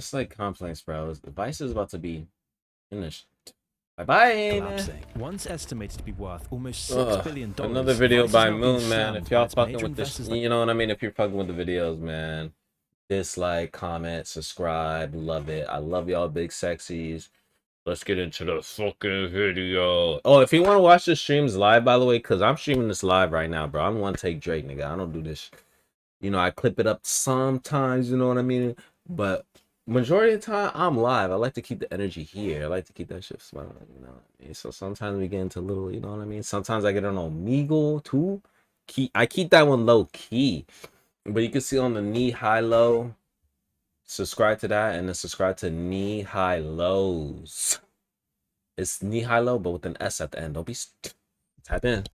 It's like complaints, bro. Vice is about to be finished. Bye bye, man. collapsing. Once estimated to be worth almost $6 Ugh, billion, another video Vice is by now being Moon, man. slammed If by y'all its fucking major with this, investors you know what I mean? If you're fucking with the videos, man, dislike, comment, subscribe. Love it. I love y'all big sexies. Let's get into the fucking video. Oh, if you want to watch the streams live, by the way, because I'm streaming this live right now, bro. I'm one take Drake, nigga. I don't do this. You know, I clip it up sometimes, you know what I mean? But majority of the time, I'm live. I like to keep the energy here. I like to keep that shit smiling, you know what I mean? So sometimes we get into little, you know what I mean? Sometimes I get on Omegle too. I keep that one low key. But you can see on the knee high low. Subscribe to that and then subscribe to knee high lows. It's knee high low, but with an S at the end. Don't be type in.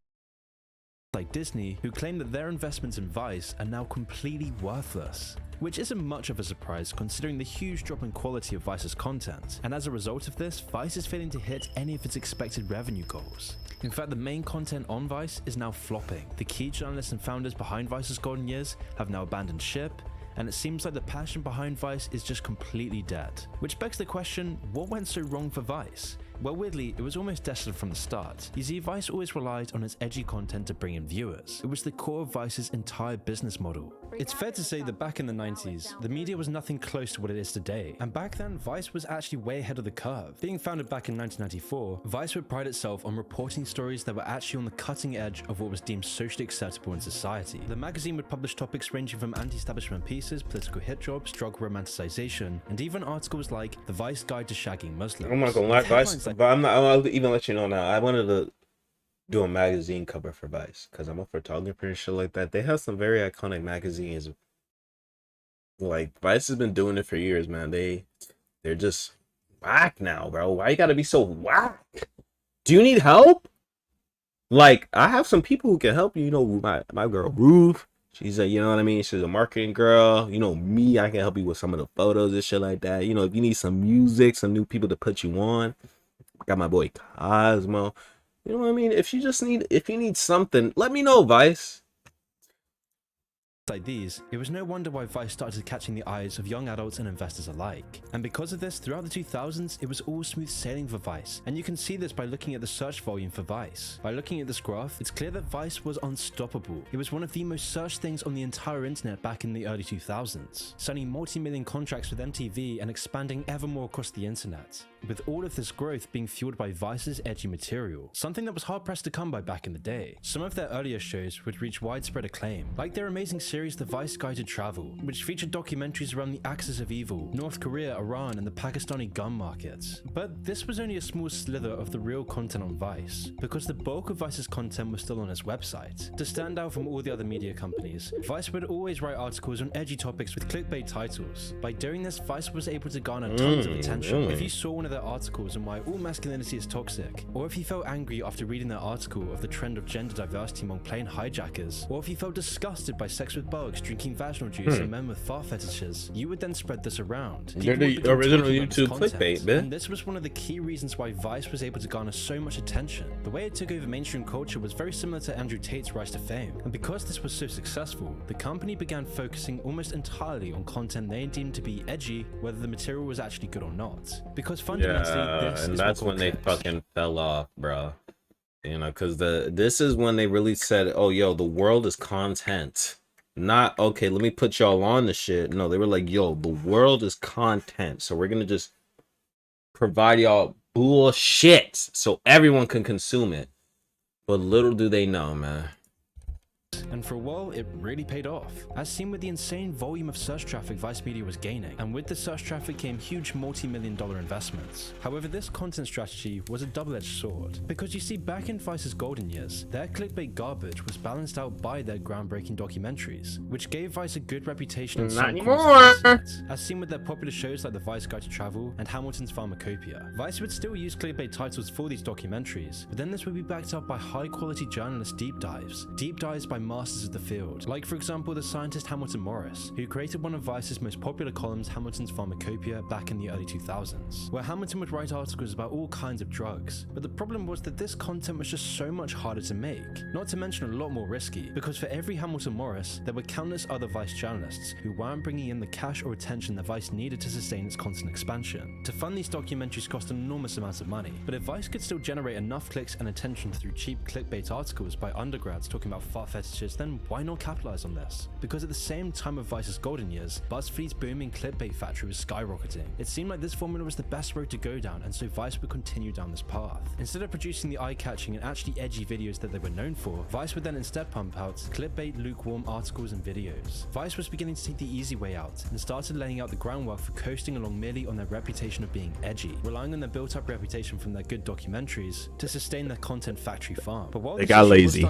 like Disney, who claim that their investments in Vice are now completely worthless. Which isn't much of a surprise considering the huge drop in quality of Vice's content, and as a result of this, Vice is failing to hit any of its expected revenue goals. In fact, the main content on Vice is now flopping. The key journalists and founders behind Vice's golden years have now abandoned ship, and it seems like the passion behind Vice is just completely dead. Which begs the question, what went so wrong for Vice? Well, weirdly, it was almost destined from the start. You see, Vice always relied on its edgy content to bring in viewers. It was the core of Vice's entire business model. It's fair to say that back in the 90s, the media was nothing close to what it is today. And back then, Vice was actually way ahead of the curve. Being founded back in 1994, Vice would pride itself on reporting stories that were actually on the cutting edge of what was deemed socially acceptable in society. The magazine would publish topics ranging from anti-establishment pieces, political hit jobs, drug romanticization, and even articles like The Vice Guide to Shagging Muslims. I'm not gonna lie, Vice, but I'll even let you know now. I wanted to do a magazine cover for Vice because I'm a photographer and shit like that. They have some very iconic magazines. Like Vice has been doing it for years, man. They're just whack now, bro. Why you gotta be so whack? Do you need help? Like I have some people who can help you. You know, my girl Ruth. She's a, you know what I mean? She's a marketing girl. You know me, I can help you with some of the photos and shit like that. You know, if you need some music, some new people to put you on. Got my boy Cosmo. You know what I mean? If you need something, let me know, Vice. Like these, it was no wonder why Vice started catching the eyes of young adults and investors alike. And because of this, throughout the 2000s, it was all smooth sailing for Vice. And you can see this by looking at the search volume for Vice. By looking at this graph, it's clear that Vice was unstoppable. It was one of the most searched things on the entire internet back in the early 2000s, signing multi-million contracts with MTV and expanding ever more across the internet. With all of this growth being fueled by Vice's edgy material, something that was hard-pressed to come by back in the day. Some of their earlier shows would reach widespread acclaim, like their amazing series The Vice Guide to Travel, which featured documentaries around the axis of evil, North Korea, Iran, and the Pakistani gun markets. But this was only a small slither of the real content on Vice, because the bulk of Vice's content was still on its website. To stand out from all the other media companies, Vice would always write articles on edgy topics with clickbait titles. By doing this, Vice was able to garner tons of attention. If you saw one of their articles on why all masculinity is toxic, or if you felt angry after reading their article of the trend of gender diversity among plane hijackers, or if you felt disgusted by sex with bugs, drinking vaginal juice, and men with fart fetishes, you would then spread this around. They're the original YouTube clickbait, man. And this was one of the key reasons why Vice was able to garner so much attention. The way it took over mainstream culture was very similar to Andrew Tate's rise to fame, and because this was so successful, the company began focusing almost entirely on content they deemed to be edgy, whether the material was actually good or not. Because fundamentally, and that's when they fucking fell off, bro. You know, because this is when they really said, oh, yo, the world is content. Not, okay, let me put y'all on the shit. No, they were like, yo, the world is content. So we're going to just provide y'all bullshit so everyone can consume it. But little do they know, man. And for a while, it really paid off, as seen with the insane volume of search traffic Vice Media was gaining, and with the search traffic came huge multi-million-dollar investments. However, this content strategy was a double-edged sword, because you see, back in Vice's golden years, their clickbait garbage was balanced out by their groundbreaking documentaries, which gave Vice a good reputation in some corners of the internet, as seen with their popular shows like The Vice Guide to Travel and Hamilton's Pharmacopoeia. Vice would still use clickbait titles for these documentaries, but then this would be backed up by high-quality journalist deep dives by masters of the field, like for example the scientist Hamilton Morris, who created one of Vice's most popular columns, Hamilton's Pharmacopoeia, back in the early 2000s, where Hamilton would write articles about all kinds of drugs. But the problem was that this content was just so much harder to make, not to mention a lot more risky, because for every Hamilton Morris, there were countless other Vice journalists who weren't bringing in the cash or attention that Vice needed to sustain its constant expansion. To fund these documentaries cost enormous amounts of money, but if Vice could still generate enough clicks and attention through cheap clickbait articles by undergrads talking about fart fetishes, then why not capitalize on this? Because at the same time of Vice's golden years, BuzzFeed's booming clickbait factory was skyrocketing. It seemed like this formula was the best road to go down, and so Vice would continue down this path. Instead of producing the eye-catching and actually edgy videos that they were known for, Vice would then instead pump out clickbait, lukewarm articles and videos. Vice was beginning to take the easy way out and started laying out the groundwork for coasting along merely on their reputation of being edgy, relying on their built-up reputation from their good documentaries to sustain their content factory farm. But while They got lazy.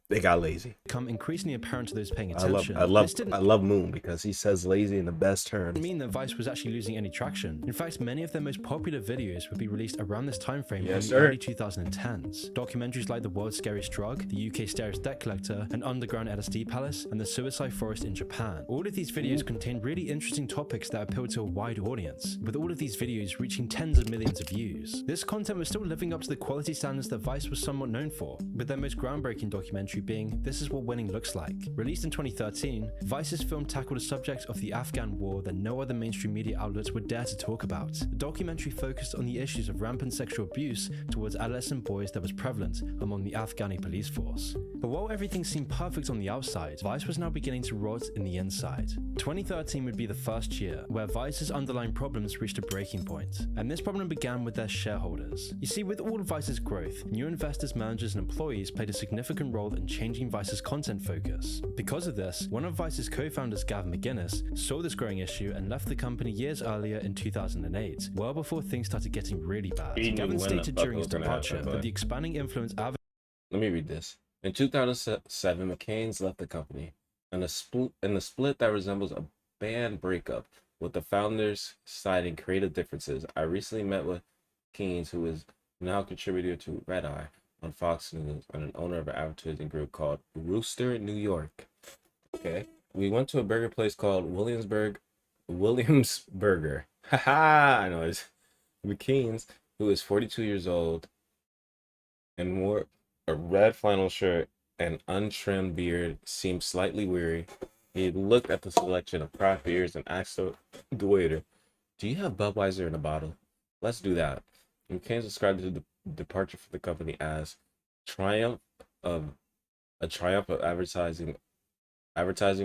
They got lazy. Become increasingly apparent to those paying attention. I love Moon because he says lazy in the best terms. Didn't mean that Vice was actually losing any traction. In fact, many of their most popular videos would be released around this time frame in the early 2010s. Documentaries like The World's Scariest Drug, The UK's Scariest Debt Collector, An Underground LSD Palace, and The Suicide Forest in Japan. All of these videos contain really interesting topics that appeal to a wide audience, with all of these videos reaching tens of millions of views. This content was still living up to the quality standards that Vice was somewhat known for, with their most groundbreaking documentary being This Is What Winning Looks Like. Released in 2013, Vice's film tackled a subject of the Afghan war that no other mainstream media outlets would dare to talk about. The documentary focused on the issues of rampant sexual abuse towards adolescent boys that was prevalent among the Afghani police force. But while everything seemed perfect on the outside, Vice was now beginning to rot in the inside. 2013 would be the first year where Vice's underlying problems reached a breaking point, and this problem began with their shareholders. You see, with all of Vice's growth, new investors, managers, and employees played a significant role in changing Vice's content focus. Because of this, one of Vice's co-founders, Gavin McInnes, saw this growing issue and left the company years earlier in 2008, well before things started getting really bad. Gavin stated during his departure that the expanding influence of... Let me read this. In 2007, McCain's left the company, and in a split that resembles a band breakup, with the founders citing creative differences. I recently met with Keynes, who is now a contributor to Red Eye on Fox News and an owner of an advertising group called Rooster New York. Okay. We went to a burger place called Williams Burger. Haha, I know it's McKean's, who is 42 years old and wore a red flannel shirt and untrimmed beard, seemed slightly weary. He looked at the selection of craft beers and asked the waiter, "Do you have Budweiser in a bottle? Let's do that." McCain described the departure for the company as a triumph of advertising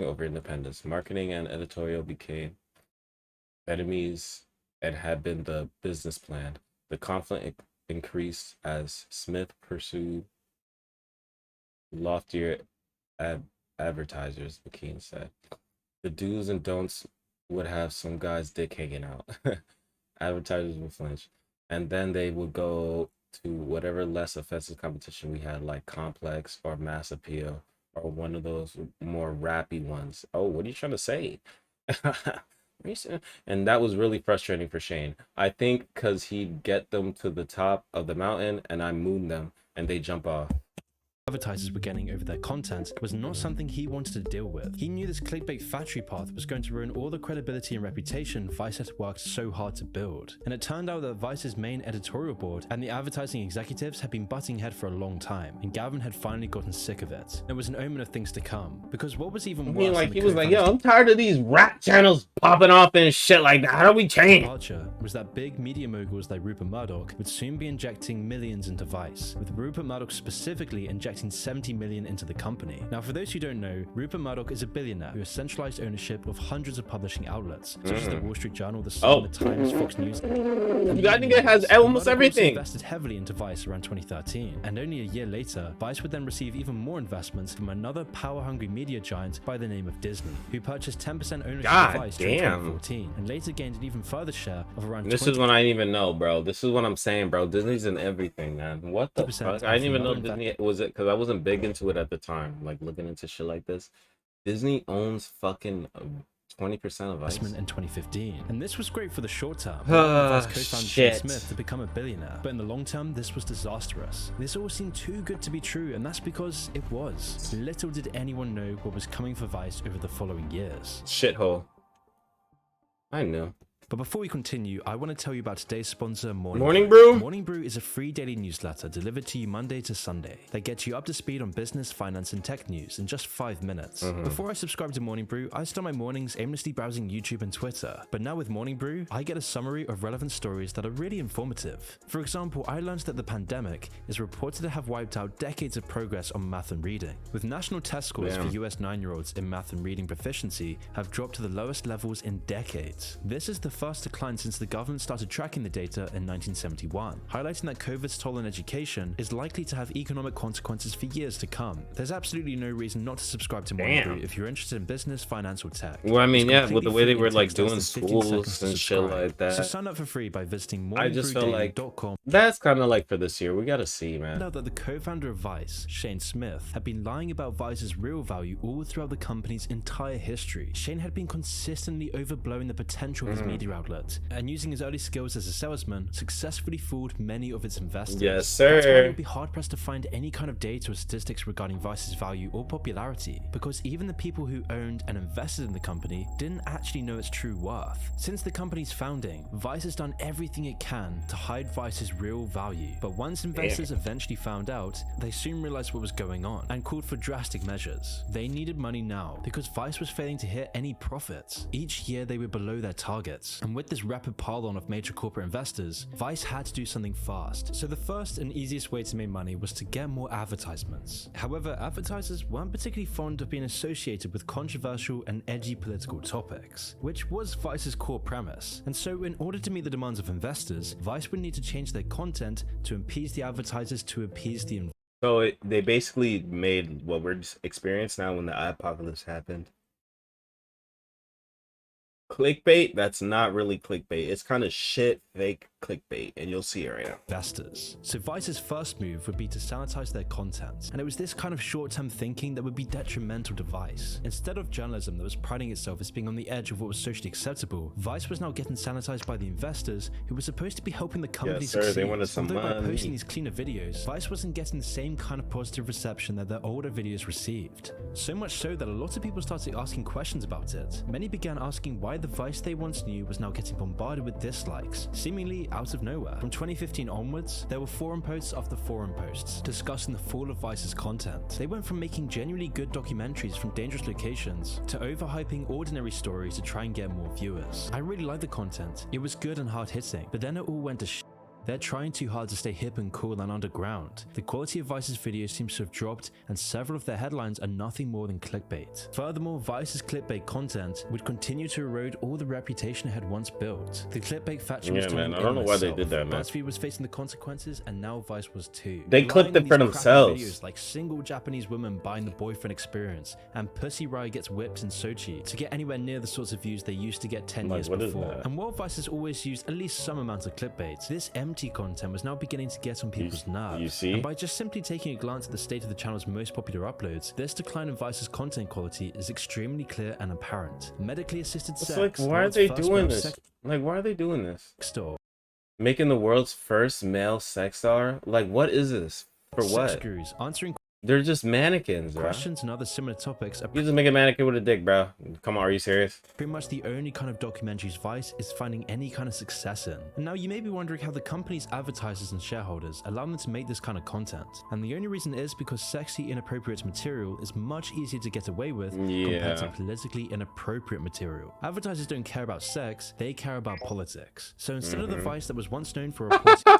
over independence. Marketing and editorial became enemies and had been the business plan. The conflict increased as Smith pursued loftier advertisers, McKean said. The do's and don'ts would have some guy's dick hanging out. Advertisers would flinch. And then they would go to whatever less offensive competition we had, like Complex or Mass Appeal, or one of those more rappy ones. Oh, what are you trying to say? And that was really frustrating for Shane. I think because he'd get them to the top of the mountain and I moon them and they jump off. Advertisers were getting over their content was not something he wanted to deal with. He knew this clickbait factory path was going to ruin all the credibility and reputation Vice had worked so hard to build. And it turned out that Vice's main editorial board and the advertising executives had been butting head for a long time, and Gavin had finally gotten sick of it. It was an omen of things to come, because what was even worse, he was like, yo, I'm tired of these rap channels popping off and shit like that. How do we change? Departure was that big media moguls like Rupert Murdoch would soon be injecting millions into Vice, with Rupert Murdoch specifically injecting 70 million into the company. Now, for those who don't know, Rupert Murdoch is a billionaire who has centralized ownership of hundreds of publishing outlets, such as the Wall Street Journal, the Sun, the Times, Fox News. I think it has almost everything. Invested heavily into Vice around 2013, and only a year later, Vice would then receive even more investments from another power-hungry media giant by the name of Disney, who purchased 10% ownership of Vice in 2014, and later gained an even further share of around. This is when I didn't even know, bro. This is what I'm saying, bro. Disney's in everything, man. What the fuck? I didn't even know Disney was it, because I wasn't big into it at the time, like looking into shit like this. Disney owns fucking 20% of Vice. In 2015, and this was great for the short term. Vice co-founder Shane Smith to become a billionaire, but in the long term, this was disastrous. This all seemed too good to be true, and that's because it was. Little did anyone know what was coming for Vice over the following years. Shithole. I know. But before we continue, I want to tell you about today's sponsor, Morning Brew. Morning Brew is a free daily newsletter delivered to you Monday to Sunday that gets you up to speed on business, finance, and tech news in just 5 minutes. Before I subscribe to Morning Brew, I start my mornings aimlessly browsing YouTube and Twitter. But now with Morning Brew, I get a summary of relevant stories that are really informative. For example, I learned that the pandemic is reported to have wiped out decades of progress on math and reading, with national test scores for US 9-year-olds in math and reading proficiency have dropped to the lowest levels in decades. This is the first decline since the government started tracking the data in 1971, highlighting that COVID's toll on education is likely to have economic consequences for years to come. There's absolutely no reason not to subscribe to Morning Brew if you're interested in business, finance, or tech. Well, I mean, yeah, with the way they were like doing schools and shit like that. So sign up for free by visiting I morningbrewdaily.com. that's kind of like for this year. We gotta see, man. Now that the co-founder of Vice, Shane Smith, had been lying about Vice's real value all throughout the company's entire history. Shane had been consistently overblowing the potential of his media outlet, and using his early skills as a salesman, successfully fooled many of its investors. Yes, sir. That's why it would be hard-pressed to find any kind of data or statistics regarding Vice's value or popularity, because even the people who owned and invested in the company didn't actually know its true worth. Since the company's founding, Vice has done everything it can to hide Vice's real value, but once investors eventually found out, they soon realized what was going on and called for drastic measures. They needed money now because Vice was failing to hit any profits. Each year they were below their targets, and with this rapid pile-on of major corporate investors, Vice had to do something fast. So the first and easiest way to make money was to get more advertisements. However, advertisers weren't particularly fond of being associated with controversial and edgy political topics, which was Vice's core premise. And so in order to meet the demands of investors, Vice would need to change their content to appease the advertisers to appease the investors. So they basically made what we're experiencing now when the apocalypse happened. Clickbait, that's not really clickbait. It's kind of shit fake clickbait, and you'll see it right now. Investors. So Vice's first move would be to sanitize their content, and it was this kind of short-term thinking that would be detrimental to Vice. Instead of journalism that was priding itself as being on the edge of what was socially acceptable, Vice was now getting sanitized by the investors who were supposed to be helping the company succeed. They wanted some Although money. by posting these cleaner videos, Vice wasn't getting the same kind of positive reception that their older videos received. So much so that a lot of people started asking questions about it. Many began asking why the Vice they once knew was now getting bombarded with dislikes, seemingly out of nowhere. From 2015 onwards, there were forum posts after forum posts discussing the fall of Vice's content. They went from making genuinely good documentaries from dangerous locations to overhyping ordinary stories to try and get more viewers. I really liked the content. It was good and hard-hitting, but then it all went to shit. They're trying too hard to stay hip and cool and underground. The quality of Vice's videos seems to have dropped, and several of their headlines are nothing more than clickbait. Furthermore, Vice's clickbait content would continue to erode all the reputation it had once built. The clickbait faction was doing I don't know why they did that, man. BuzzFeed was facing the consequences, and now Vice was too. They clipped it for themselves. Videos like single Japanese women buying the boyfriend experience and Pussy Riot gets whipped in Sochi to get anywhere near the sorts of views they used to get 10 years before. And while Vice has always used at least some amount of clickbait, this empty content was now beginning to get on people's nerves. You see? And by just simply taking a glance at the state of the channel's most popular uploads, this decline in Vice's content quality is extremely clear and apparent. Medically assisted sex. Like, why are they doing this? Like, why are they doing this? Making the world's first male sex star? Like, what is this? For what? Sex gurus answering They're just mannequins, bro. questions and other similar topics are You just make a mannequin with a dick, bro. Come on, are you serious? pretty much the only kind of documentaries Vice is finding any kind of success in. And now you may be wondering how the company's advertisers and shareholders allow them to make this kind of content. And the only reason is because sexy, inappropriate material is much easier to get away with compared to politically inappropriate material. Advertisers don't care about sex, they care about politics. So instead of the Vice that was once known for reporting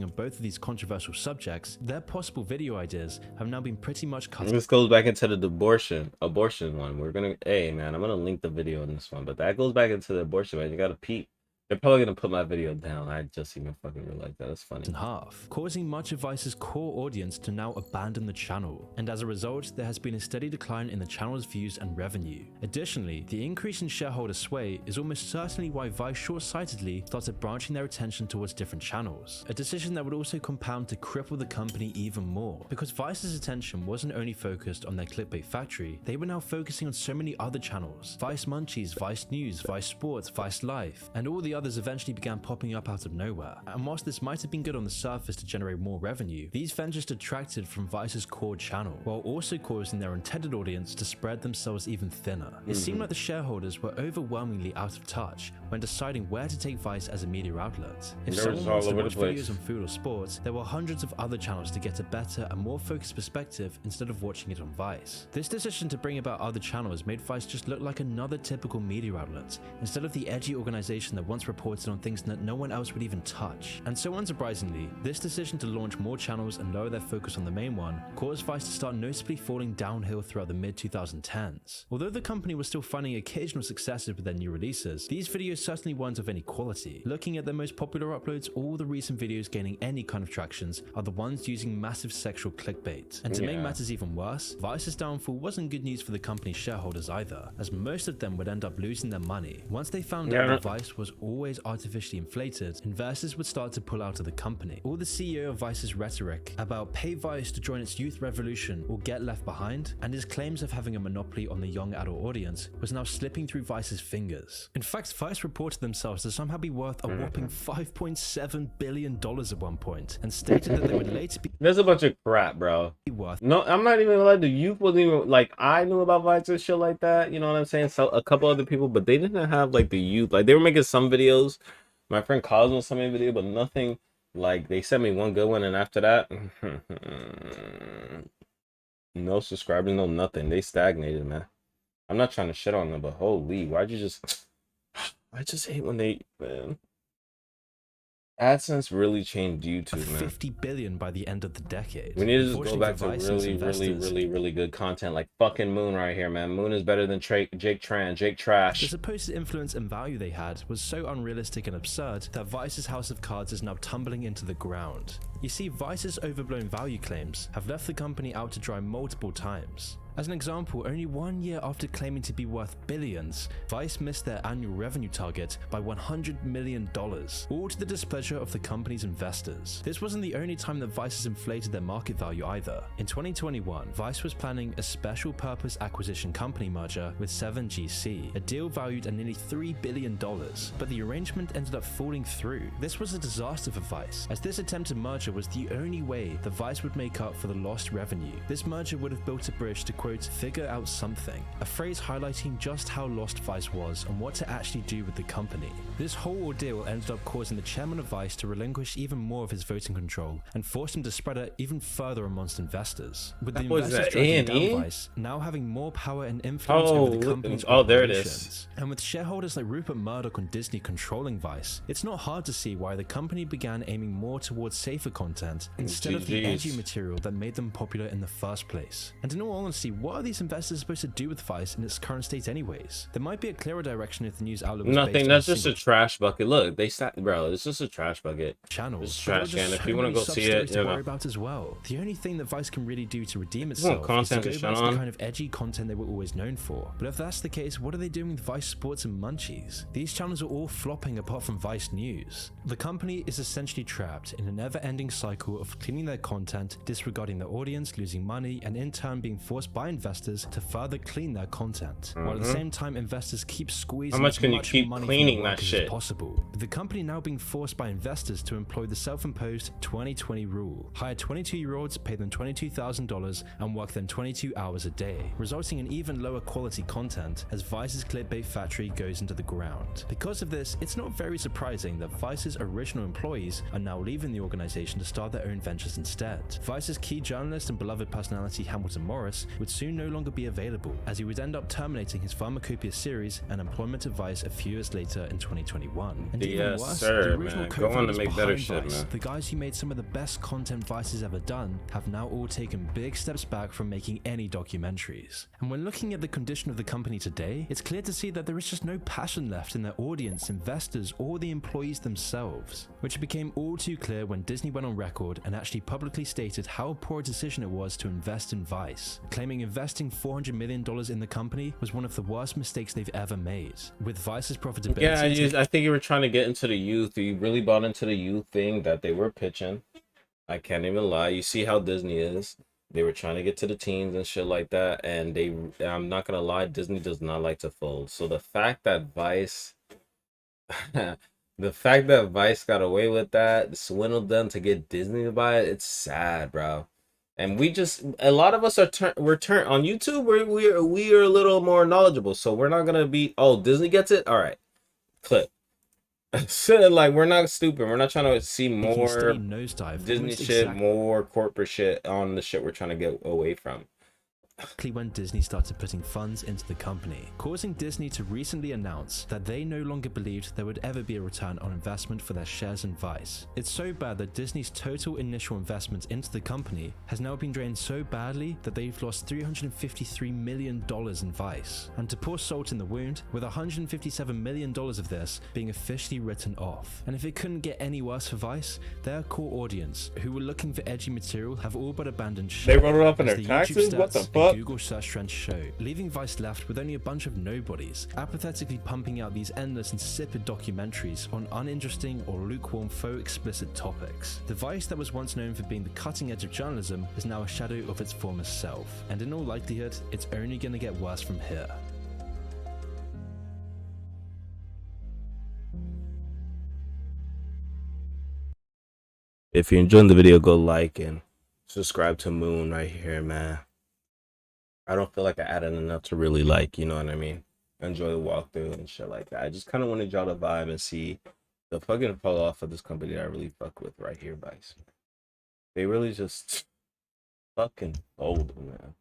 on both of these controversial subjects, their possible video ideas have now been pretty much cut. This goes back into the abortion one. We're gonna, hey man, I'm gonna link the video in this one, but that goes back into the abortion, man. You gotta peep They're probably gonna put my video down. I just even fucking realized that. That's funny. in half, causing much of Vice's core audience to now abandon the channel, and as a result, there has been a steady decline in the channel's views and revenue. Additionally, the increase in shareholder sway is almost certainly why Vice short-sightedly started branching their attention towards different channels, a decision that would also compound to cripple the company even more, because Vice's attention wasn't only focused on their Clickbait factory, they were now focusing on so many other channels: Vice Munchies, Vice News, Vice Sports, Vice Life, and all the others eventually began popping up out of nowhere. And whilst this might have been good on the surface to generate more revenue, these ventures detracted from Vice's core channel, while also causing their intended audience to spread themselves even thinner. It seemed like the shareholders were overwhelmingly out of touch when deciding where to take Vice as a media outlet. If someone wants to watch videos on food or sports, there were hundreds of other channels to get a better and more focused perspective instead of watching it on Vice. This decision to bring about other channels made Vice just look like another typical media outlet, instead of the edgy organization that once reported on things that no one else would even touch. And so unsurprisingly, this decision to launch more channels and lower their focus on the main one caused Vice to start noticeably falling downhill throughout the mid-2010s. Although the company was still finding occasional successes with their new releases, these videos certainly weren't of any quality. Looking at their most popular uploads, all the recent videos gaining any kind of tractions are the ones using massive sexual clickbait. And to make matters even worse, Vice's downfall wasn't good news for the company's shareholders either, as most of them would end up losing their money. Once they found out that Vice was always artificially inflated, investors would start to pull out of the company. All the CEO of Vice's rhetoric about pay Vice to join its youth revolution or get left behind, and his claims of having a monopoly on the young adult audience, was now slipping through Vice's fingers. In fact, Vice reported themselves to somehow be worth a whopping $5.7 billion at one point, and stated that they would later be There's a bunch of crap, bro. worth. No, I'm not even like the youth wasn't even like I knew about Vice and shit like that. You know what I'm saying? So a couple other people, but they didn't have like the youth. Like they were making some videos. My friend Cosmo sent me a video, but nothing like they sent me one good one, and after that, no subscribers, no nothing. They stagnated, man. I'm not trying to shit on them, but holy, why'd you just? I just hate when they, man. AdSense really changed YouTube, man. 50 billion by the end of the decade. We need to just go back to really good content, like fucking Moon right here, man. Moon is better than Jake Tran. Jake trash. The supposed influence and value they had was so unrealistic and absurd that Vice's house of cards is now tumbling into the ground. You see, Vice's overblown value claims have left the company out to dry multiple times. As an example, only 1 year after claiming to be worth billions, Vice missed their annual revenue target by $100 million, all to the displeasure of the company's investors. This wasn't the only time that Vice has inflated their market value either. In 2021, Vice was planning a special purpose acquisition company merger with 7GC, a deal valued at nearly $3 billion, but the arrangement ended up falling through. This was a disaster for Vice, as this attempted merger was the only way that Vice would make up for the lost revenue. This merger would have built a bridge to quote, figure out something, a phrase highlighting just how lost Vice was and what to actually do with the company. This whole ordeal ended up causing the chairman of Vice to relinquish even more of his voting control and forced him to spread it even further amongst investors. With the investors dragging down Vice, now having more power and influence over the company's there it is. And with shareholders like Rupert Murdoch on Disney controlling Vice, it's not hard to see why the company began aiming more towards safer content instead of the edgy material that made them popular in the first place. And in all honesty, what are these investors supposed to do with Vice in its current state anyways? There might be a clearer direction if the news outlet was nothing. based That's on just a trash bucket. Look, they sat, bro. It's just a trash bucket. Channels. It's trash can. If you want to go see it, to worry about as well. The only thing that Vice can really do to redeem itself is to go back to the kind of edgy content they were always known for. But if that's the case, what are they doing with Vice Sports and Munchies? These channels are all flopping apart from Vice News. The company is essentially trapped in a never-ending cycle of cleaning their content, disregarding their audience, losing money, and in turn being forced by investors to further clean their content, while at the same time investors keep squeezing how much can you keep money cleaning that shit as possible. With the company now being forced by investors to employ the self-imposed 20/20 rule: hire 22-year-olds, pay them $22,000 and work them 22 hours a day, resulting in even lower quality content as Vice's Clickbait factory goes into the ground. Because of this, it's not very surprising that Vice's original employees are now leaving the organization to start their own ventures instead. Vice's key journalist and beloved personality Hamilton Morris would would soon no longer be available, as he would end up terminating his Pharmacopoeia series and employment of Vice a few years later in 2021. And even Yes, worse, sir, the original man. Go on to co-founders make better behind shit, Vice, man. the guys who made some of the best content Vice has ever done, have now all taken big steps back from making any documentaries. And when looking at the condition of the company today, it's clear to see that there is just no passion left in their audience, investors, or the employees themselves, which became all too clear when Disney went on record and actually publicly stated how poor a decision it was to invest in Vice, claiming investing $400 million in the company was one of the worst mistakes they've ever made, with Vice's profitability. Yeah, I think you were trying to get into the youth. You really bought into the youth thing that they were pitching. I can't even lie. You see how Disney is. They were trying to get to the teens and shit like that, and I'm not gonna lie, Disney does not like to fold. So the fact that Vice the fact that Vice got away with that, swindled them to get Disney to buy it, it's sad, bro. And a lot of us we're turned on YouTube. We are a little more knowledgeable, so we're not gonna be, oh, Disney gets it, all right, clip. So, like, we're not stupid. We're not trying to see more Disney shit, more corporate shit on the shit we're trying to get away from. When Disney started putting funds into the company, causing Disney to recently announce that they no longer believed there would ever be a return on investment for their shares in Vice. It's so bad that Disney's total initial investment into the company has now been drained so badly that they've lost $353 million in Vice. And to pour salt in the wound, with $157 million of this being officially written off. And if it couldn't get any worse for Vice, their core audience, who were looking for edgy material, have all but abandoned show. They wrote it up in their taxes? What the fuck? Google search trends show, leaving Vice left with only a bunch of nobodies, apathetically pumping out these endless insipid documentaries on uninteresting or lukewarm faux explicit topics. The Vice that was once known for being the cutting edge of journalism is now a shadow of its former self, and in all likelihood, it's only gonna get worse from here. If you're enjoying the video, go like and subscribe to Moon right here, man. I don't feel like I added enough to really, like, you know what I mean, enjoy the walkthrough and shit like that. I just kind of wanted y'all to vibe and see the fucking fall off of this company that I really fuck with right here, Vice. They really just fucking folded, man.